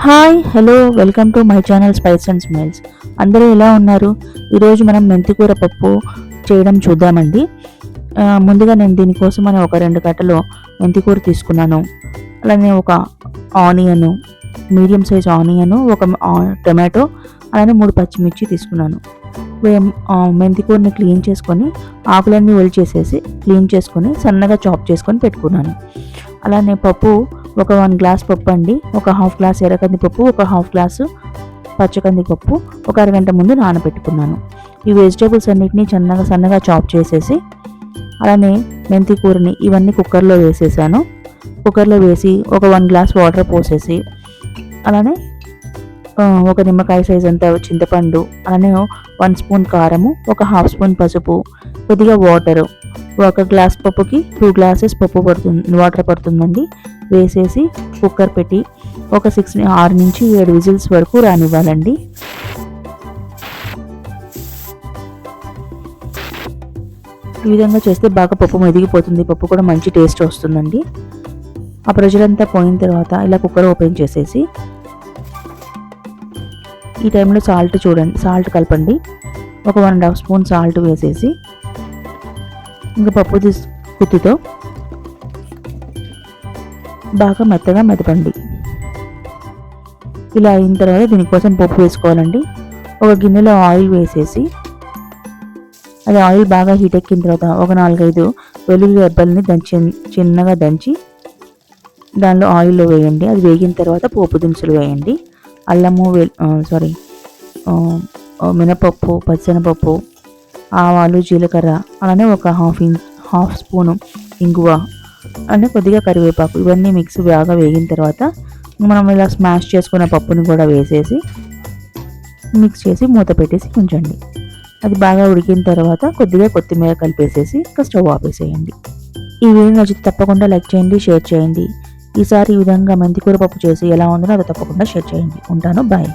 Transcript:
Hi hello welcome to my channel spice and smiles. అందరూ ఎలా ఉన్నారు? ఈరోజు మనం మెంతికూర పప్పు చేయడం చూద్దామండి. ముందుగా నేను దీనికోసం ఒక 2 కట్టలు మెంతికూర తీసుకున్నాను. అలానే ఒక ఆనియన్, మీడియం సైజ్ ఆనియన్, ఒక టొమాటో, అలానే 3 పచ్చిమిర్చి తీసుకున్నాను. మెంతికూరని క్లీన్ చేసుకొని ఆకులన్నీ ఒలిచేసేసి క్లీన్ చేసుకొని సన్నగా చాప్ చేసుకొని పెట్టుకున్నాను. అలానే పప్పు ఒక 1 గ్లాస్ పప్పు అండి, ఒక హాఫ్ గ్లాస్ ఎర్రకంది పప్పు, ఒక హాఫ్ గ్లాసు పచ్చకంది పప్పు ఒక అరగంట ముందు నానబెట్టుకున్నాను. ఈ వెజిటేబుల్స్ అన్నిటినీ సన్నగా చాప్ చేసేసి అలానే మెంతి కూరని ఇవన్నీ కుక్కర్లో వేసేసాను. కుక్కర్లో వేసి ఒక 1 గ్లాస్ వాటర్ పోసేసి అలానే ఒక నిమ్మకాయ సైజ్ అంత చింతపండు, అలానే 1 స్పూన్ కారము, ఒక హాఫ్ స్పూన్ పసుపు, కొద్దిగా వాటరు, 1 గ్లాస్ పప్పుకి 2 గ్లాసెస్ పప్పు వాటర్ పడుతుందండి. వేసేసి కుక్కర్ పెట్టి ఒక 6 నుంచి 7 విజిల్స్ వరకు రానివ్వాలండి. ఈ విధంగా చేస్తే బాగా పప్పు మెదిగిపోతుంది, పప్పు కూడా మంచి టేస్ట్ వస్తుందండి. ఆ ప్రెషర్ పోయిన తర్వాత ఇలా కుక్కర్ ఓపెన్ చేసేసి ఈ టైంలో సాల్ట్ కలపండి. ఒక 1.5 స్పూన్ సాల్ట్ వేసేసి ఇంకా పప్పు కుత్తితో బాగా మెత్తగా మెదపండి. ఇలా అయిన తర్వాత దీనికోసం పప్పు వేసుకోవాలండి. ఒక గిన్నెలో ఆయిల్ వేసేసి అది ఆయిల్ బాగా హీట్ ఎక్కిన తర్వాత ఒక 4-5 వెల్లుల్లి రెబ్బల్ని చిన్నగా దంచి దానిలో ఆయిల్లో వేయండి. అది వేగిన తర్వాత పోపు దినుసులు వేయండి. అల్లము, మినపప్పు, పచ్చెనపప్పు, ఆవాలు, జీలకర్ర, అలానే ఒక హాఫ్ స్పూను ఇంగువ, అంటే కొద్దిగా కరివేపాకు, ఇవన్నీ బాగా వేగిన తర్వాత మనం ఇలా స్మాష్ చేసుకున్న పప్పుని కూడా వేసేసి మిక్స్ చేసి మూత పెట్టేసి ఉంచండి. అది బాగా ఉడికిన తర్వాత కొద్దిగా కొత్తిమీర కలిపేసేసి ఇంకా స్టవ్ ఆపేసేయండి. ఈ వీడియో నచ్చితే తప్పకుండా లైక్ చేయండి, షేర్ చేయండి. ఈసారి ఈ విధంగా మెంతికూర పప్పు చేసి ఎలా ఉందో అది తప్పకుండా షేర్ చేయండి. ఉంటాను, బాయ్.